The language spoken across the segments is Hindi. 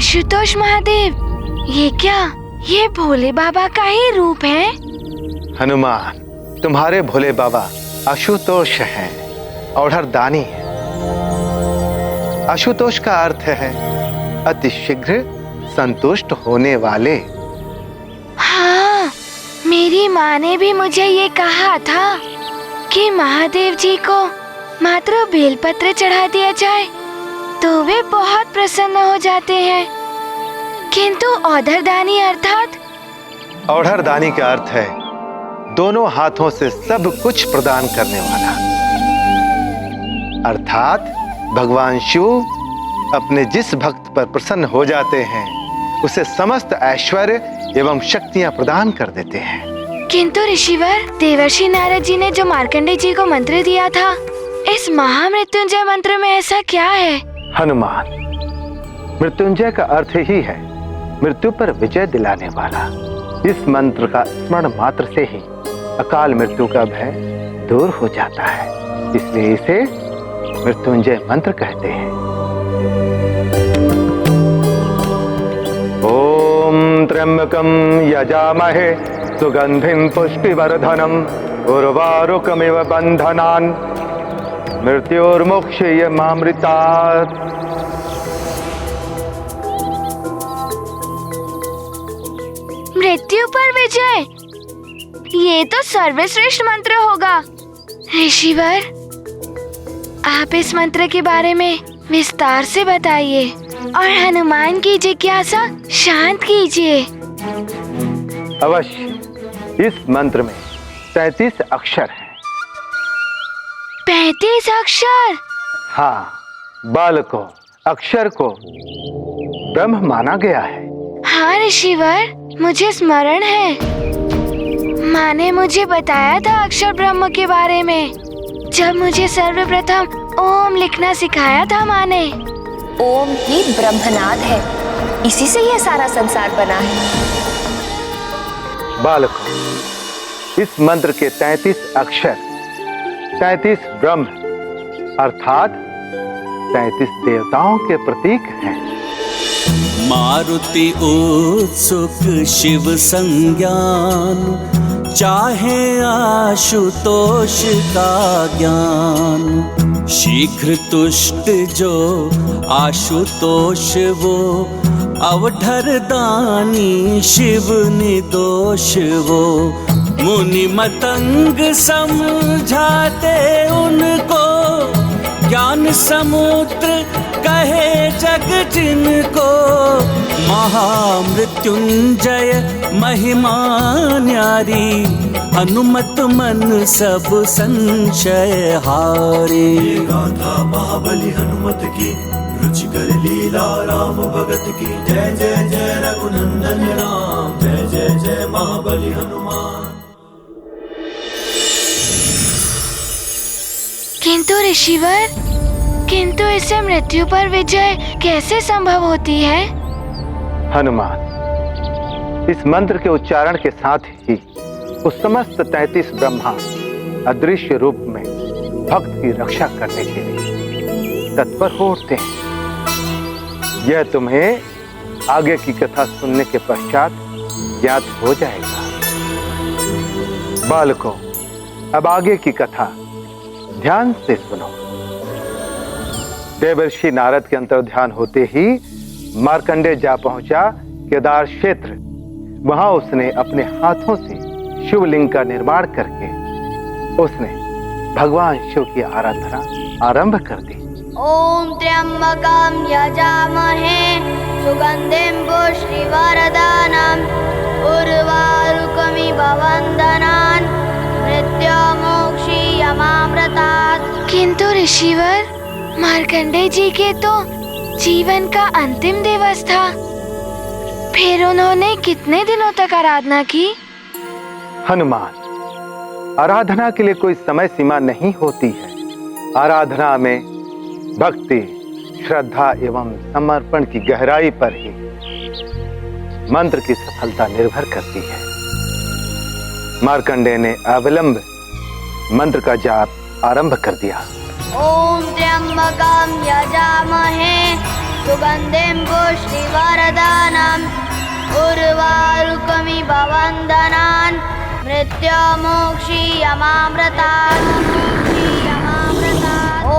आशुतोष महादेव, ये क्या? ये भोले बाबा का ही रूप है। हनुमान, तुम्हारे भोले बाबा आशुतोष हैं, औढ़रदानी है। आशुतोष का अर्थ है अति शीघ्र संतुष्ट होने वाले। हाँ, मेरी माँ ने भी मुझे ये कहा था कि महादेव जी को मात्र बेलपत्र चढ़ा दिया जाए तो वे बहुत प्रसन्न हो जाते हैं, किंतु औढ़रदानी अर्थात? औढ़रदानी का अर्थ है दोनों हाथों से सब कुछ प्रदान करने वाला, अर्थात भगवान शिव अपने जिस भक्त पर प्रसन्न हो जाते हैं उसे समस्त ऐश्वर्य एवं शक्तियां प्रदान कर देते हैं। किंतु ऋषिवर, देवर्षि नारद जी ने जो मार्कंडेय जी को मंत्र दिया था, इस महामृत्युंजय मंत्र में ऐसा क्या है? हनुमान, मृत्युंजय का अर्थ ही है मृत्यु पर विजय दिलाने वाला। इस मंत्र का स्मरण मात्र से ही अकाल मृत्यु का भय दूर हो जाता है, इसलिए इसे मृत्युंजय मंत्र कहते हैं। ओम त्र्यंबकम यजामहे सुगंधिम पुष्टिवर्धनम उर्वारुकमिव बंधनान् मृत्युर्मुक्षयमामृतात्। मृत्यु पर विजय, ये तो सर्वश्रेष्ठ मंत्र होगा। ऋषिवर, आप इस मंत्र के बारे में विस्तार से बताइए और हनुमान की जिज्ञासा शांत कीजिए। अवश्य। इस मंत्र में 33 अक्षर हैं। 35 अक्षर? हाँ, बाल को, अक्षर को ब्रह्म माना गया है। हाँ ऋषिवर, मुझे स्मरण है, माँ ने मुझे बताया था अक्षर ब्रह्म के बारे में, जब मुझे सर्वप्रथम ओम लिखना सिखाया था माँ ने। ओम ही ब्रह्मनाद है, इसी से यह सारा संसार बना है। बालकों, इस मंत्र के 33 अक्षर 33 ब्रह्म अर्थात 33 देवताओं के प्रतीक हैं। मारुति उत्सुक शिव संज्ञान, चाहे आशुतोष का ज्ञान। शीघ्र तुष्ट जो आशुतोष वो, अवढ़रदानी शिव निर्दोष वो। मुनि मतंग समझाते उनको, ज्ञान समुद्र कहे जग जिनको। महामृत्युंजय महिमा न्यारी, हनुमत मन सब संशय हारे। गाथा महाबली हनुमत की, रुचिकर लीला राम भगत की। जय जय जय रघुनंदन राम, जय जय जय महाबली हनुमान। किंतु ऋषिवर, किंतु इससे मृत्यु पर विजय कैसे संभव होती है? हनुमान, इस मंत्र के उच्चारण के साथ ही उस समस्त 33 ब्रह्मा अदृश्य रूप में भक्त की रक्षा करने के लिए तत्पर हो उठते हैं। यह तुम्हें आगे की कथा सुनने के पश्चात ज्ञात हो जाएगा। बालकों, अब आगे की कथा ध्यान से सुनो। देवर्षि नारद के अंतर्ध्यान होते ही मार्कंडेय जा पहुंचा केदार क्षेत्र। वहां उसने अपने हाथों से शिवलिंग का निर्माण करके उसने भगवान शिव की आराधना आरंभ कर दी। ओम त्र्यंबकं यजामहे सुगंधिं पुष्टिवर्धनम् उर्वारुकमिव बन्धनान् मृत्युर्मुक्षयमामृतात्। किंतु ऋषिवर, मार्कंडेय जी के तो जीवन का अंतिम दिवस था, फिर उन्होंने कितने दिनों तक आराधना की? हनुमान, आराधना के लिए कोई समय सीमा नहीं होती है। आराधना में भक्ति, श्रद्धा एवं समर्पण की गहराई पर ही मंत्र की सफलता निर्भर करती है। मार्कंडेय ने अविलंब मंत्र का जाप आरंभ कर दिया। ओम त्र्यंबकं यजामहे सुगंधिं पुष्टिवर्धनम् उर्वारुकमिव वन्दनान् मृत्युमोक्षीयमामृतात् ॐ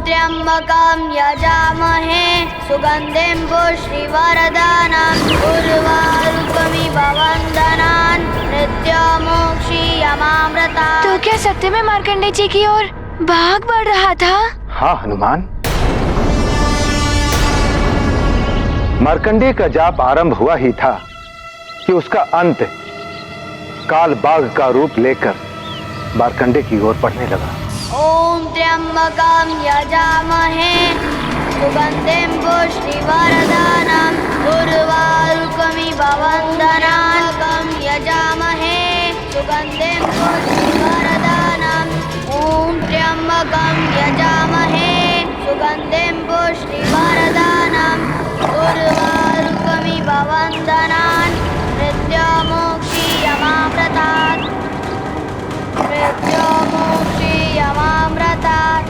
त्र्यम्बकं यजामहे सुगन्धिं पुष्टिवर्धनम् उर्वारुकमिव वन्दनान् मृत्युमोक्षीयमामृतात्। तो क्या सत्य में मार्कंडे जी की ओर भाग बढ़ रहा था? हाँ हनुमान, मार्कंडेय का जाप आरंभ हुआ ही था कि उसका अंत काल बाघ का रूप लेकर मार्कंडेय की ओर बढ़ने लगा। ॐ त्र्यम्बकं यजामहे सुगन्धिं पुष्टिवर्धनम् उर्वारुकमिव वन्दनान् यजामहे सुगन्धिं पुष्टिवर्धनम् ॐ त्र्यम्बकं यजामहे सुगन्धिं पुष्टिवर्धनम् उर्वारुकमिव वन्दनान् मृत्युमोक्षीयमामृतात् मृत्युमोक्षीयमामृतात्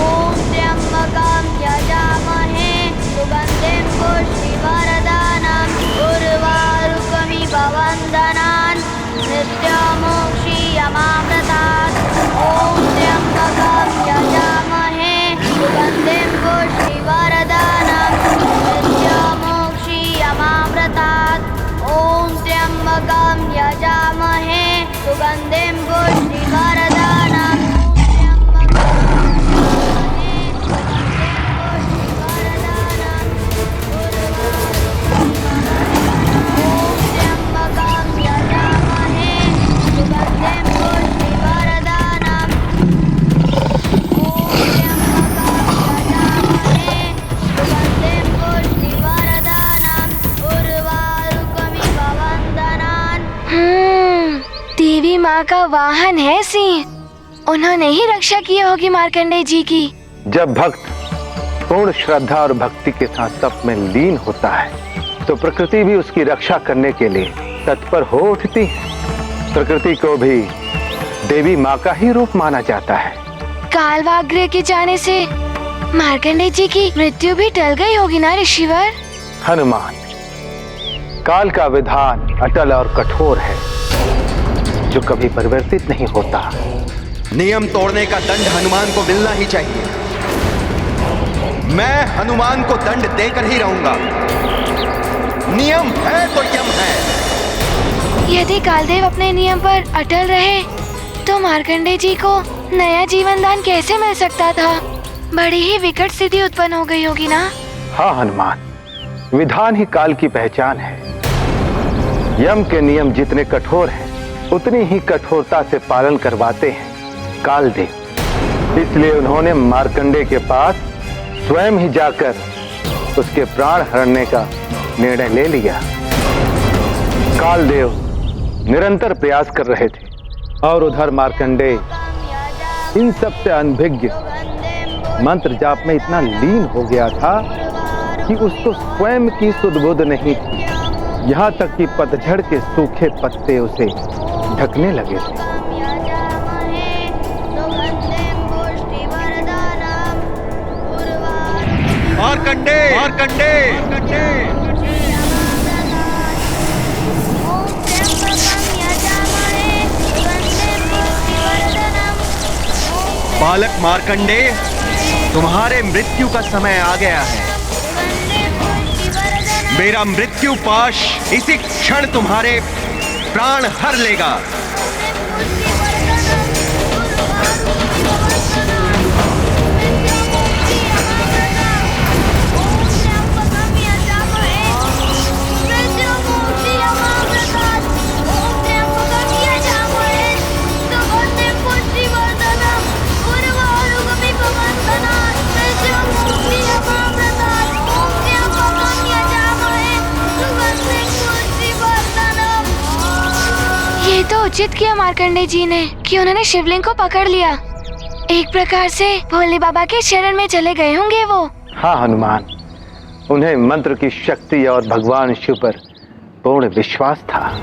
ॐ त्र्यम्बकं यजामहे सुगन्धिं पुष्टिवर्धनम् उर्वारुकमिव वन्दनान् मृत्युमोक्षीयमामृतात् ॐ त्र्यम्बकं यजामहे सुगन्धिं पुष्टिवर्धनम् मृत्युमोक्षीयमामृतात् ॐ त्र्यम्बकं यजामहे सुगन्धिं पुष्टिवर्धनम् देवी माँ का वाहन है सिंह, उन्होंने ही रक्षा की होगी मार्कंडेय जी की। जब भक्त पूर्ण श्रद्धा और भक्ति के साथ तप में लीन होता है तो प्रकृति भी उसकी रक्षा करने के लिए तत्पर हो उठती है। प्रकृति को भी देवी माँ का ही रूप माना जाता है। कालवाग्र के जाने से मार्कंडेय जी की मृत्यु भी टल गई होगी ना ऋषिवर? हनुमान, काल का विधान अटल और कठोर है जो कभी परिवर्तित नहीं होता। नियम तोड़ने का दंड हनुमान को मिलना ही चाहिए। मैं हनुमान को दंड देकर ही रहूंगा। नियम है तो यम है। यदि कालदेव अपने नियम पर अटल रहे तो मार्कंडेय जी को नया जीवन दान कैसे मिल सकता था? बड़ी ही विकट स्थिति उत्पन्न हो गई होगी ना? हाँ हनुमान, विधान ही काल की पहचान है। यम के नियम जितने कठोर हैं उतनी ही कठोरता से पालन करवाते हैं कालदेव। इसलिए उन्होंने मार्कंडेय के पास स्वयं ही जाकर उसके प्राण हरने का निर्णय ले लिया। कालदेव निरंतर प्रयास कर रहे थे और उधर मार्कंडेय इन सब से अनभिज्ञ मंत्र जाप में इतना लीन हो गया था कि उसको स्वयं की सुध-बुध नहीं थी। यहाँ तक कि पतझड़ के सूखे पत्ते उसे ढकने लगे थे। मार्कंडेय, मार्कंडेय, बालक मार्कंडेय, तुम्हारे मृत्यु का समय आ गया है। मेरा मृत्यु पाश इसी क्षण तुम्हारे प्राण हर लेगा। ये तो उचित किया मार्कंडेय जी ने कि उन्होंने शिवलिंग को पकड़ लिया। एक प्रकार से भोले बाबा के शरण में चले गए होंगे वो। हाँ हनुमान, उन्हें मंत्र की शक्ति और भगवान शिव पर पूर्ण विश्वास था।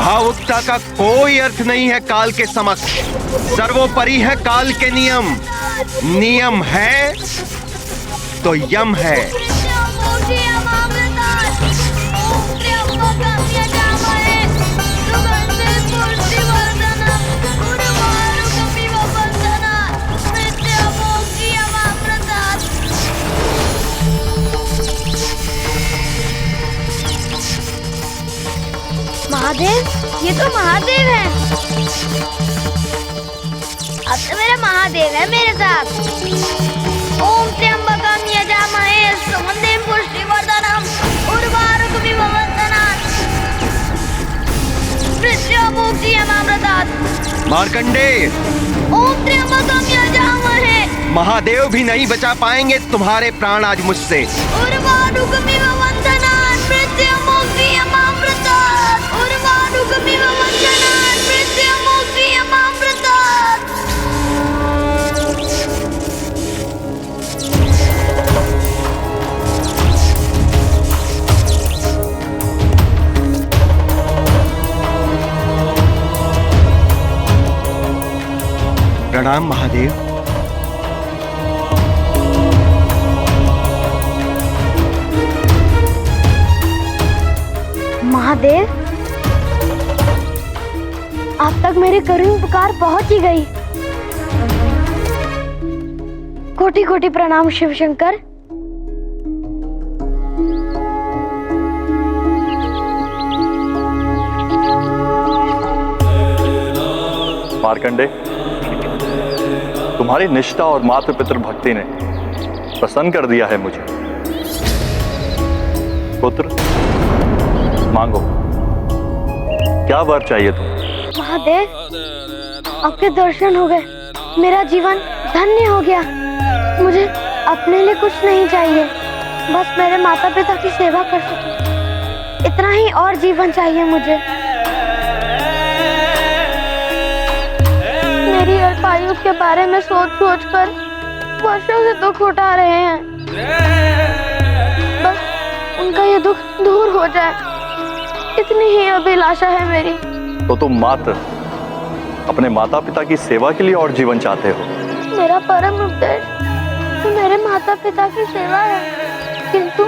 भावुकता का कोई अर्थ नहीं है काल के समक्ष। सर्वोपरि है काल के नियम। नियम है तो यम है। महादेव, ये तो महादेव है। अब तो मेरा महादेव है मेरे साथ। ओम त्र्यंबकम यजामहे सुगंधिं पुष्टिवर्धनम् उर्वारुकमिव बन्धनात् मृत्युमुक्षीयमामृतात्। मार्कंडेय, ओम त्र्यंबकम यजामहे। महादेव भी नहीं बचा पाएंगे तुम्हारे प्राण आज मुझसे। उर्वारुकमिव बन्धनात् मृत्युमुक्षीयमामृतात्। उर्वारुकमिव बन्धनात् मृत्युमुक्षीयमामृतात्। प्रणाम महादेव। महादेव, आप तक मेरी करुण पुकार पहुंच ही गई। कोटि कोटि प्रणाम शिव शंकर। मार्कंडे, तुम्हारी निष्ठा और मातृ पितृ भक्ति ने प्रसन्न कर दिया है मुझे। पुत्र, मांगो, क्या वर चाहिए तुम? महादेव, आपके दर्शन हो गए, मेरा जीवन धन्य हो गया। मुझे अपने लिए कुछ नहीं चाहिए, बस मेरे माता पिता की सेवा कर सकूं, इतना ही और जीवन चाहिए मुझे। मेरी अल्पायु के बारे में सोच सोच कर वर्षों से दुख उठा रहे हैं। बस उनका ये दुख दूर हो जाए, इतनी ही अभिलाषा है मेरी। तो तुम मात्र अपने माता पिता की सेवा के लिए और जीवन चाहते हो? मेरा परम उद्देश्य तो मेरे माता पिता की सेवा है, किंतु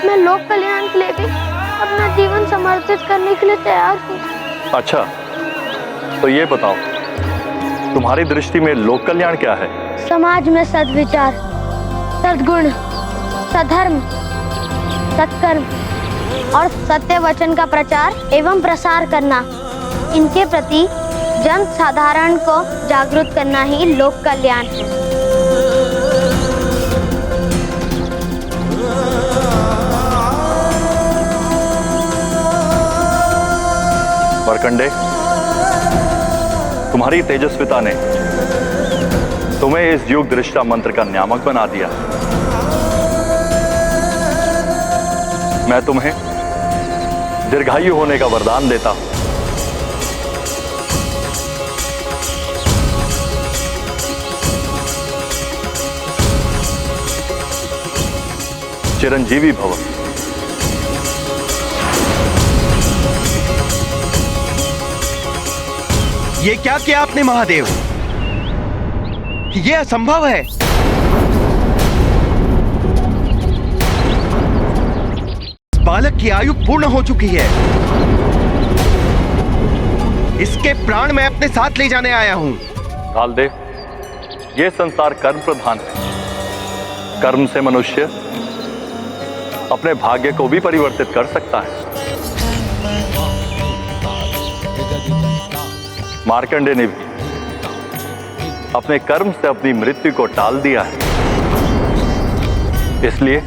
मैं लोक कल्याण के लिए भी अपना जीवन समर्पित करने के लिए तैयार हूँ। अच्छा, तो ये बताओ, तुम्हारी दृष्टि में लोक कल्याण क्या है? समाज में सद्विचार, सद्गुण, सधर्म, सत्कर्म और सत्य वचन का प्रचार एवं प्रसार करना, इनके प्रति जन साधारण को जागरूक करना ही लोक कल्याण है। मार्कंडे, तुम्हारी तेजस्विता ने तुम्हें इस युग दृष्टा मंत्र का नियामक बना दिया। मैं तुम्हें दीर्घायु होने का वरदान देता हूं। चिरंजीवी भव। ये क्या किया आपने महादेव? ये असंभव है। बालक की आयु पूर्ण हो चुकी है। इसके प्राण मैं अपने साथ ले जाने आया हूं। कालदेव, ये संसार कर्म प्रधान है। कर्म से मनुष्य अपने भाग्य को भी परिवर्तित कर सकता है। मार्कंडे ने भी अपने कर्म से अपनी मृत्यु को टाल दिया है। इसलिए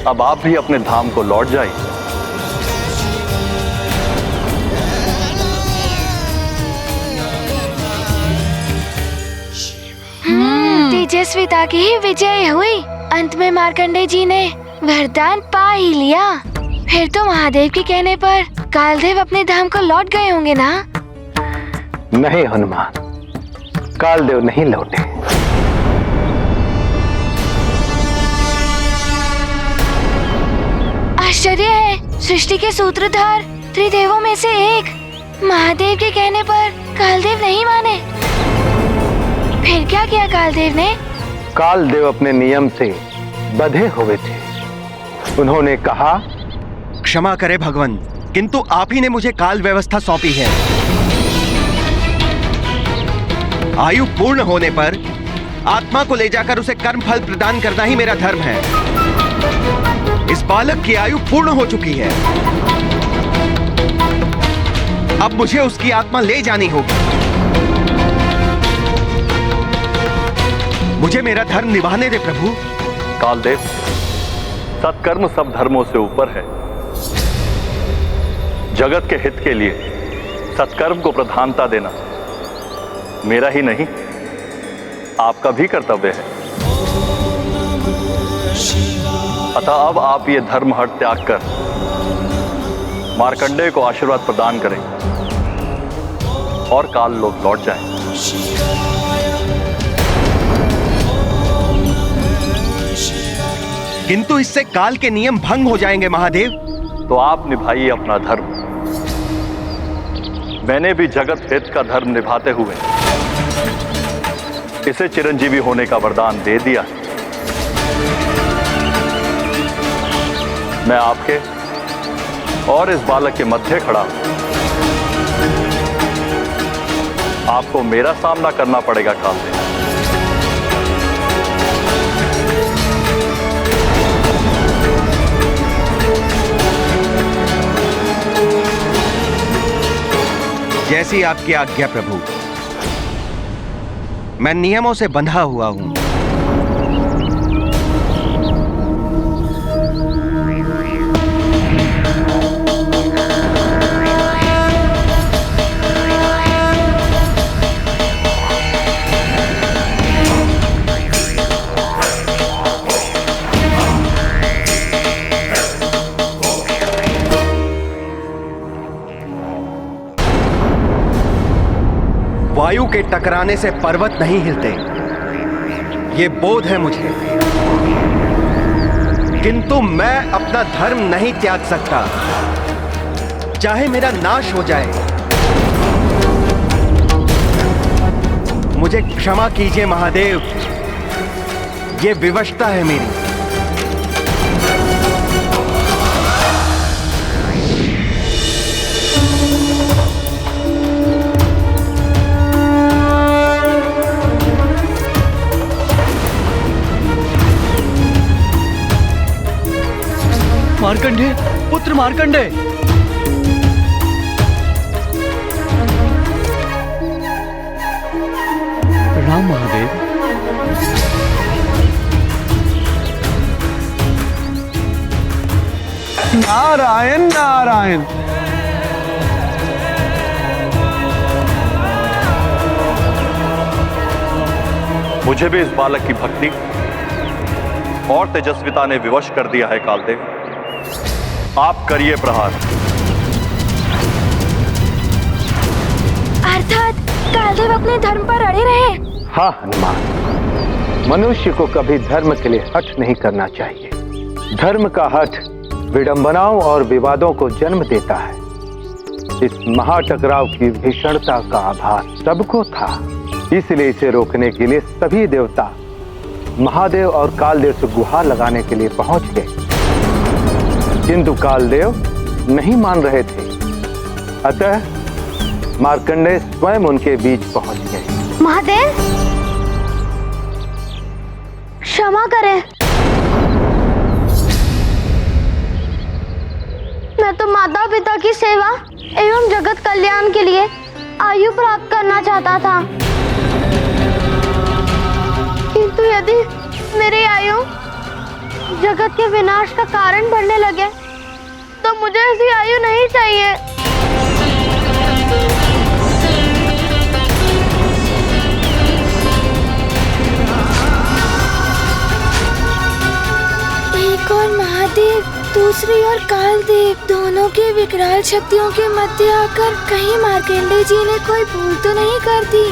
अब आप भी अपने धाम को लौट जाइए। तेजस्विता की ही विजय हुई। अंत में मार्कंडे जी ने वरदान पा ही लिया। फिर तो महादेव के कहने पर कालदेव अपने धाम को लौट गए होंगे ना? नहीं हनुमान, कालदेव नहीं लौटे। आश्चर्य है, सृष्टि के सूत्रधार त्रिदेवों में से एक महादेव के कहने पर कालदेव नहीं माने। फिर क्या किया कालदेव ने? कालदेव अपने नियम से बंधे हुए थे। उन्होंने कहा, क्षमा करे भगवान, किंतु आप ही ने मुझे काल व्यवस्था सौंपी है। आयु पूर्ण होने पर आत्मा को ले जाकर उसे कर्म फल प्रदान करना ही मेरा धर्म है। इस बालक की आयु पूर्ण हो चुकी है, अब मुझे उसकी आत्मा ले जानी होगी। मुझे मेरा धर्म निभाने दे प्रभु। कालदेव, सत्कर्म सब धर्मों से ऊपर है। जगत के हित के लिए सत्कर्म को प्रधानता देना मेरा ही नहीं, आपका भी कर्तव्य है। अतः अब आप ये धर्म हट त्याग कर मार्कंडेय को आशीर्वाद प्रदान करें और काल लोक लौट जाएं। किंतु इससे काल के नियम भंग हो जाएंगे महादेव। तो आप निभाइए अपना धर्म। मैंने भी जगत हित का धर्म निभाते हुए इसे चिरंजीवी होने का वरदान दे दिया। मैं आपके और इस बालक के मध्य खड़ा हूं। आपको मेरा सामना करना पड़ेगा कालदेव। जैसी आपकी आज्ञा प्रभु। मैं नियमों से बंधा हुआ हूं। वायु के टकराने से पर्वत नहीं हिलते, ये बोध है मुझे। किंतु मैं अपना धर्म नहीं त्याग सकता, चाहे मेरा नाश हो जाए। मुझे क्षमा कीजिए महादेव, ये विवशता है मेरी। मार्कंडेय, पुत्र मार्कंडेय। प्रणाम महादेव। नारायण नारायण। मुझे भी इस बालक की भक्ति और तेजस्विता ने विवश कर दिया है कालदेव। आप करिए प्रहार। अर्थात कालदेव अपने धर्म पर अड़े रहे। हाँ हनुमान, मनुष्य को कभी धर्म के लिए हठ नहीं करना चाहिए। धर्म का हठ विडंबनाओं और विवादों को जन्म देता है। इस महाटकराव की भीषणता का आभास सबको था, इसलिए इसे रोकने के लिए सभी देवता महादेव और कालदेव से गुहार लगाने के लिए पहुंच गए। किंतु कालदेव नहीं मान रहे थे, अतः मार्कंडेय स्वयं उनके बीच पहुंच गए। महादेव, क्षमा करें। मैं तो माता पिता की सेवा एवं जगत कल्याण के लिए आयु प्राप्त करना चाहता था, किंतु यदि मेरी आयु जगत के विनाश का कारण बनने लगे तो मुझे ऐसी आयु नहीं चाहिए। एक और महादेव, दूसरी ओर कालदेव, दोनों की विकराल शक्तियों के मध्य आकर कहीं मार्कंडेय जी ने कोई भूल तो नहीं कर दी।